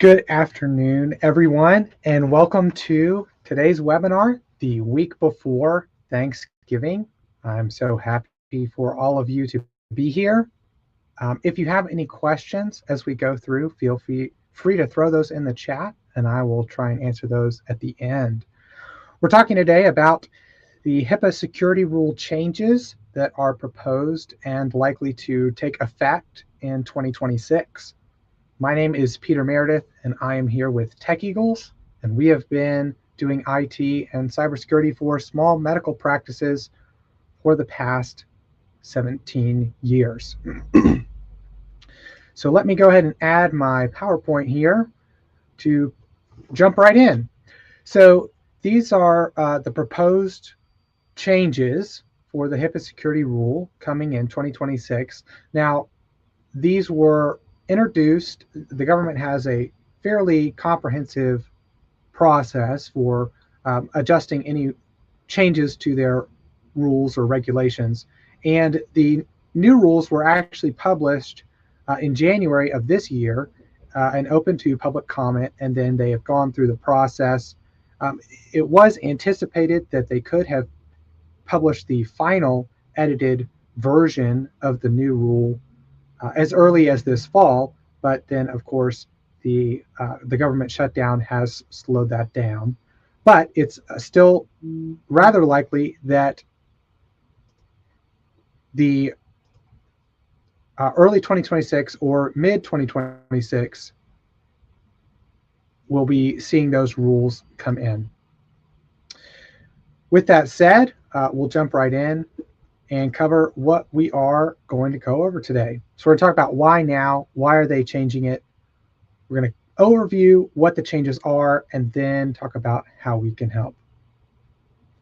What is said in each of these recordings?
Good afternoon, everyone, and welcome to today's webinar, the week before Thanksgiving. I'm so happy for all of you to be here. If you have any questions as we go through, feel free to throw those in the chat, and I will try and answer those at the end. We're talking today about the HIPAA security rule changes that are proposed and likely to take effect in 2026. My name is Peter Meredith, and I am here with Tech Eagles, and we have been doing IT and cybersecurity for small medical practices for the past 17 years. So let me go ahead and add my PowerPoint here to jump right in. So these are the proposed changes for the HIPAA security rule coming in 2026. Now, these were introduced. The government has a fairly comprehensive process for adjusting any changes to their rules or regulations. And the new rules were actually published in January of this year and open to public comment, and then they have gone through the process. It was anticipated that they could have published the final edited version of the new rule as early as this fall, but then of course the government shutdown has slowed that down. But it's still rather likely that the early 2026 or mid 2026 we'll be seeing those rules come in. With that said, we'll jump right in and cover what we are going to go over today. So we're going to talk about why now, why are they changing it? We're going to overview what the changes are and then talk about how we can help.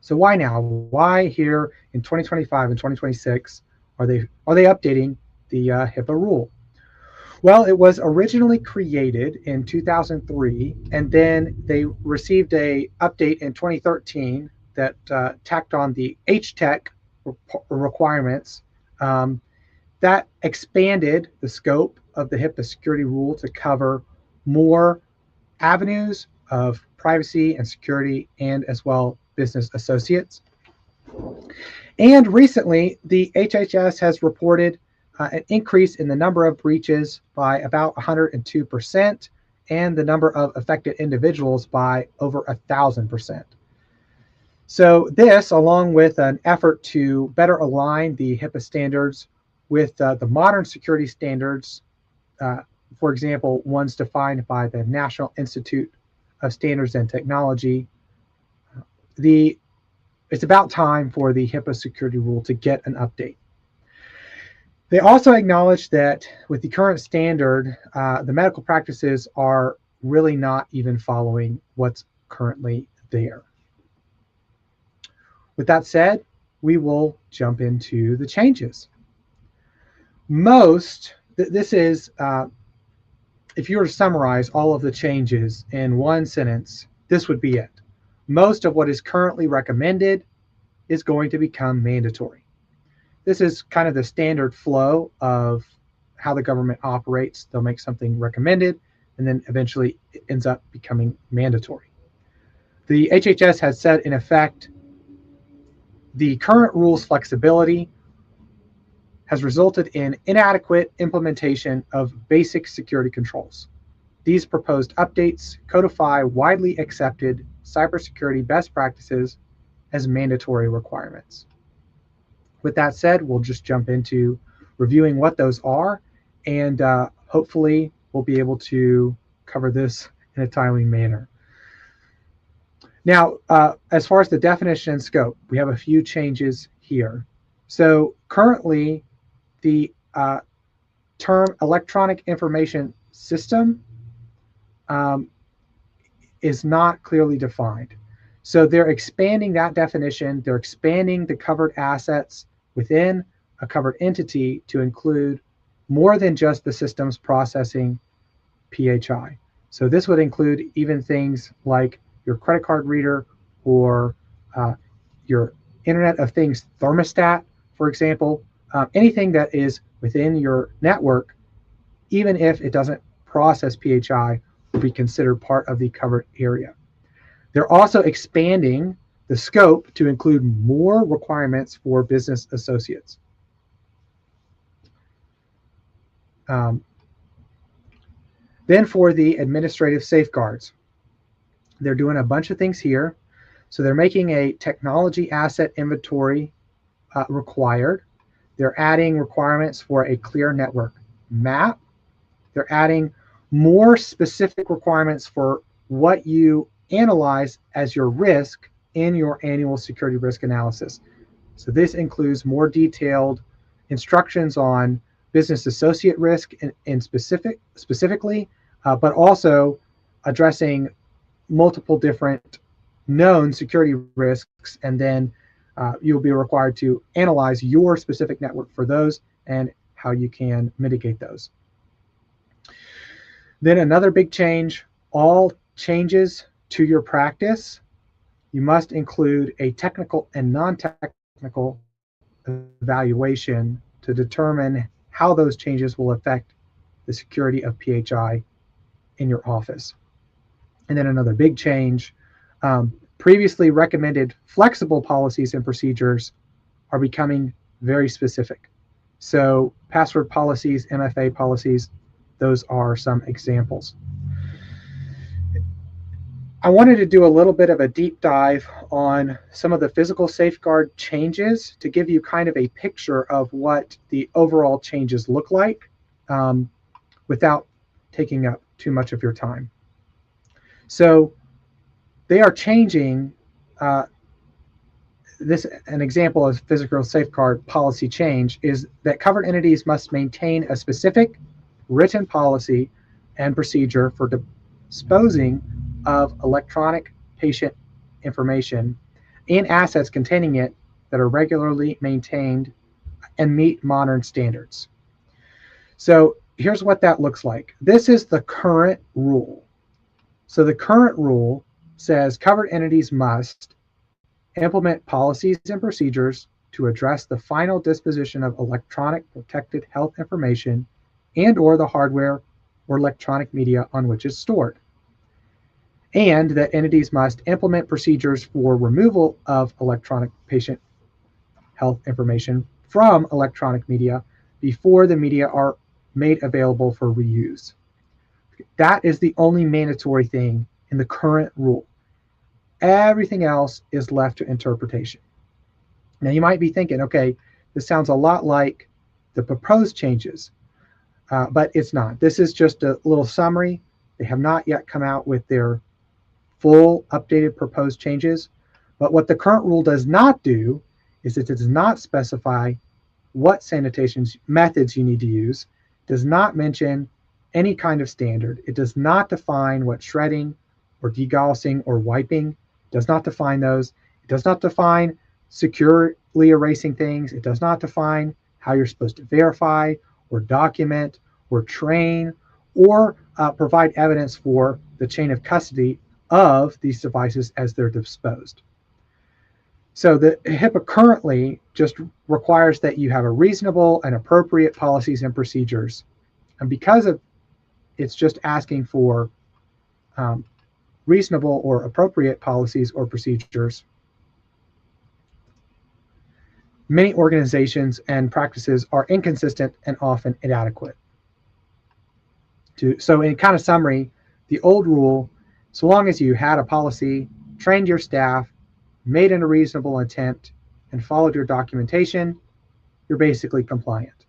So why now? Why here in 2025 and 2026 are they updating the HIPAA rule? Well, it was originally created in 2003, and then they received a update in 2013 that tacked on the HTEC requirements that expanded the scope of the HIPAA security rule to cover more avenues of privacy and security, and as well business associates. And recently, the HHS has reported an increase in the number of breaches by about 102%, and the number of affected individuals by over 1,000%. So this, along with an effort to better align the HIPAA standards with the modern security standards, for example, ones defined by the National Institute of Standards and Technology, it's about time for the HIPAA security rule to get an update. They also acknowledge that with the current standard, the medical practices are really not even following what's currently there. With that said, we will jump into the changes. This is, if you were to summarize all of the changes in one sentence, this would be it. Most of what is currently recommended is going to become mandatory. This is kind of the standard flow of how the government operates. They'll make something recommended, and then eventually it ends up becoming mandatory. The HHS has said, in effect, the current rules flexibility has resulted in inadequate implementation of basic security controls. These proposed updates codify widely accepted cybersecurity best practices as mandatory requirements. With that said, we'll just jump into reviewing what those are, and hopefully we'll be able to cover this in a timely manner. Now, as far as the definition and scope, we have a few changes here. So currently, the term electronic information system is not clearly defined. So they're expanding that definition. They're expanding the covered assets within a covered entity to include more than just the systems processing PHI. So this would include even things like your credit card reader or your Internet of Things thermostat, for example, anything that is within your network, even if it doesn't process PHI, be considered part of the covered area. They're also expanding the scope to include more requirements for business associates. Then for the administrative safeguards, they're doing a bunch of things here. So they're making a technology asset inventory required. They're adding requirements for a clear network map. They're adding more specific requirements for what you analyze as your risk in your annual security risk analysis. So this includes more detailed instructions on business associate risk in specifically, but also addressing multiple different known security risks, and then you'll be required to analyze your specific network for those and how you can mitigate those. Then another big change, all changes to your practice, you must include a technical and non-technical evaluation to determine how those changes will affect the security of PHI in your office. And then another big change, previously recommended flexible policies and procedures are becoming very specific. So password policies, MFA policies, those are some examples. I wanted to do a little bit of a deep dive on some of the physical safeguard changes to give you kind of a picture of what the overall changes look like without taking up too much of your time. So they are changing this. An example of physical safeguard policy change is that covered entities must maintain a specific written policy and procedure for disposing of electronic patient information and assets containing it that are regularly maintained and meet modern standards. So here's what that looks like. This is the current rule. So the current rule says covered entities must implement policies and procedures to address the final disposition of electronic protected health information and or the hardware or electronic media on which it's stored. And that entities must implement procedures for removal of electronic patient health information from electronic media before the media are made available for reuse. That is the only mandatory thing in the current rule. Everything else is left to interpretation. Now you might be thinking, okay, this sounds a lot like the proposed changes, but it's not. This is just a little summary. They have not yet come out with their full updated proposed changes. But what the current rule does not do is it does not specify what sanitation methods you need to use, does not mention any kind of standard. It does not define what shredding or degaussing or wiping, does not define those. It does not define securely erasing things. It does not define how you're supposed to verify or document or train or provide evidence for the chain of custody of these devices as they're disposed. So the HIPAA currently just requires that you have a reasonable and appropriate policies and procedures. And because of it's just asking for reasonable or appropriate policies or procedures, many organizations and practices are inconsistent and often inadequate. So in kind of summary, the old rule, so long as you had a policy, trained your staff, made in a reasonable intent, and followed your documentation, you're basically compliant.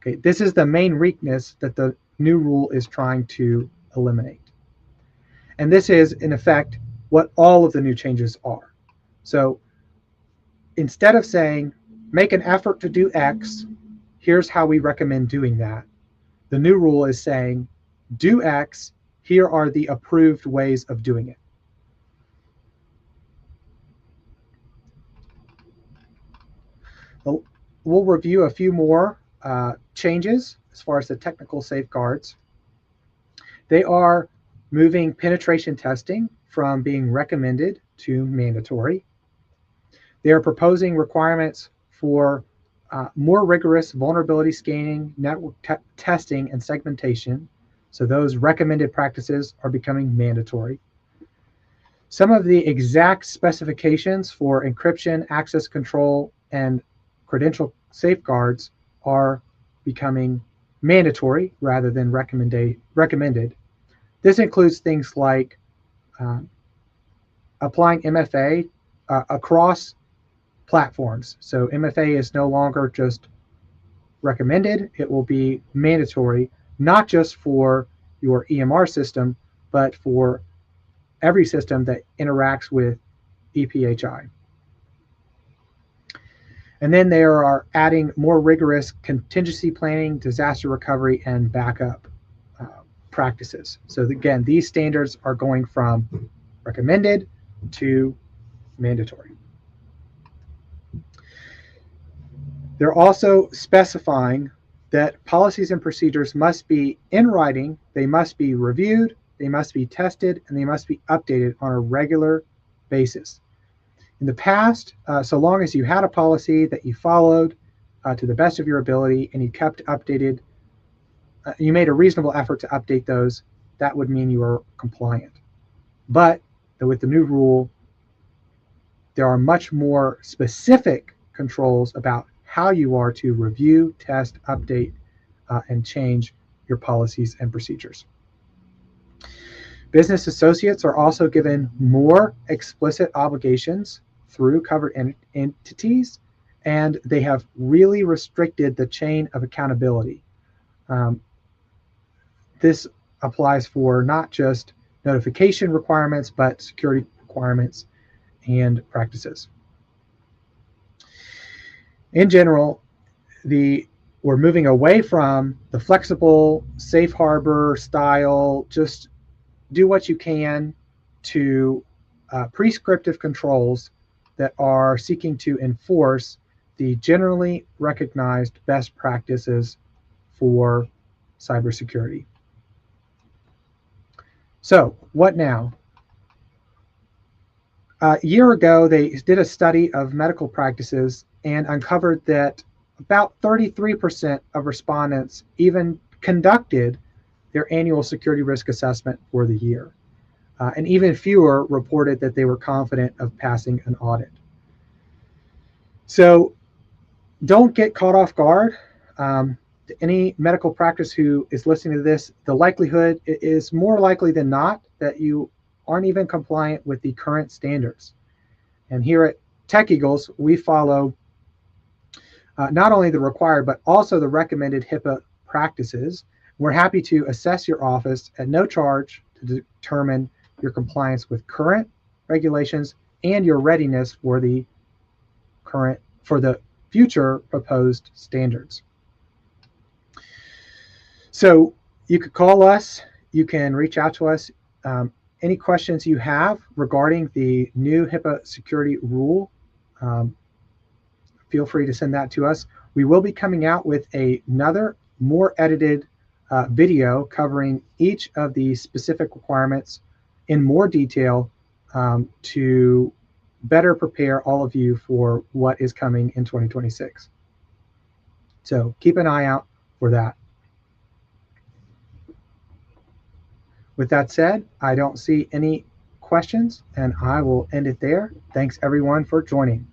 Okay, this is the main weakness that the new rule is trying to eliminate. And this is, in effect, what all of the new changes are. So instead of saying, make an effort to do X, here's how we recommend doing that, the new rule is saying, do X, here are the approved ways of doing it. We'll review a few more changes as far as the technical safeguards. They are moving penetration testing from being recommended to mandatory. They are proposing requirements for more rigorous vulnerability scanning, network testing, and segmentation So those recommended practices are becoming mandatory. Some of the exact specifications for encryption, access control, and credential safeguards are becoming mandatory rather than recommended. This includes things like uh, applying MFA across platforms. So MFA is no longer just recommended, it will be mandatory, not just for your EMR system, but for every system that interacts with EPHI. And then they are adding more rigorous contingency planning, disaster recovery, and backup practices. So again, these standards are going from recommended to mandatory. They're also specifying that policies and procedures must be in writing, they must be reviewed, they must be tested, and they must be updated on a regular basis. In the past, so long as you had a policy that you followed to the best of your ability and you kept updated, you made a reasonable effort to update those, that would mean you were compliant. But with the new rule, there are much more specific controls about how you are to review, test, update, and change your policies and procedures. Business associates are also given more explicit obligations through covered entities, and they have really restricted the chain of accountability. This applies for not just notification requirements, but security requirements and practices. In general, we're moving away from the flexible, safe harbor style, just do what you can, to prescriptive controls that are seeking to enforce the generally recognized best practices for cybersecurity. So, what now? A year ago, they did a study of medical practices and uncovered that about 33% of respondents even conducted their annual security risk assessment for the year. And even fewer reported that they were confident of passing an audit. So don't get caught off guard. Any medical practice who is listening to this, the likelihood is more likely than not that you aren't even compliant with the current standards. And here at Tech Eagles, we follow not only the required, but also the recommended HIPAA practices. We're happy to assess your office at no charge to determine your compliance with current regulations and your readiness for the future proposed standards. So you could call us, you can reach out to us. Any questions you have regarding the new HIPAA security rule, feel free to send that to us. We will be coming out with another more edited video covering each of the specific requirements in more detail to better prepare all of you for what is coming in 2026. So keep an eye out for that. With that said, I don't see any questions, and I will end it there. Thanks everyone for joining.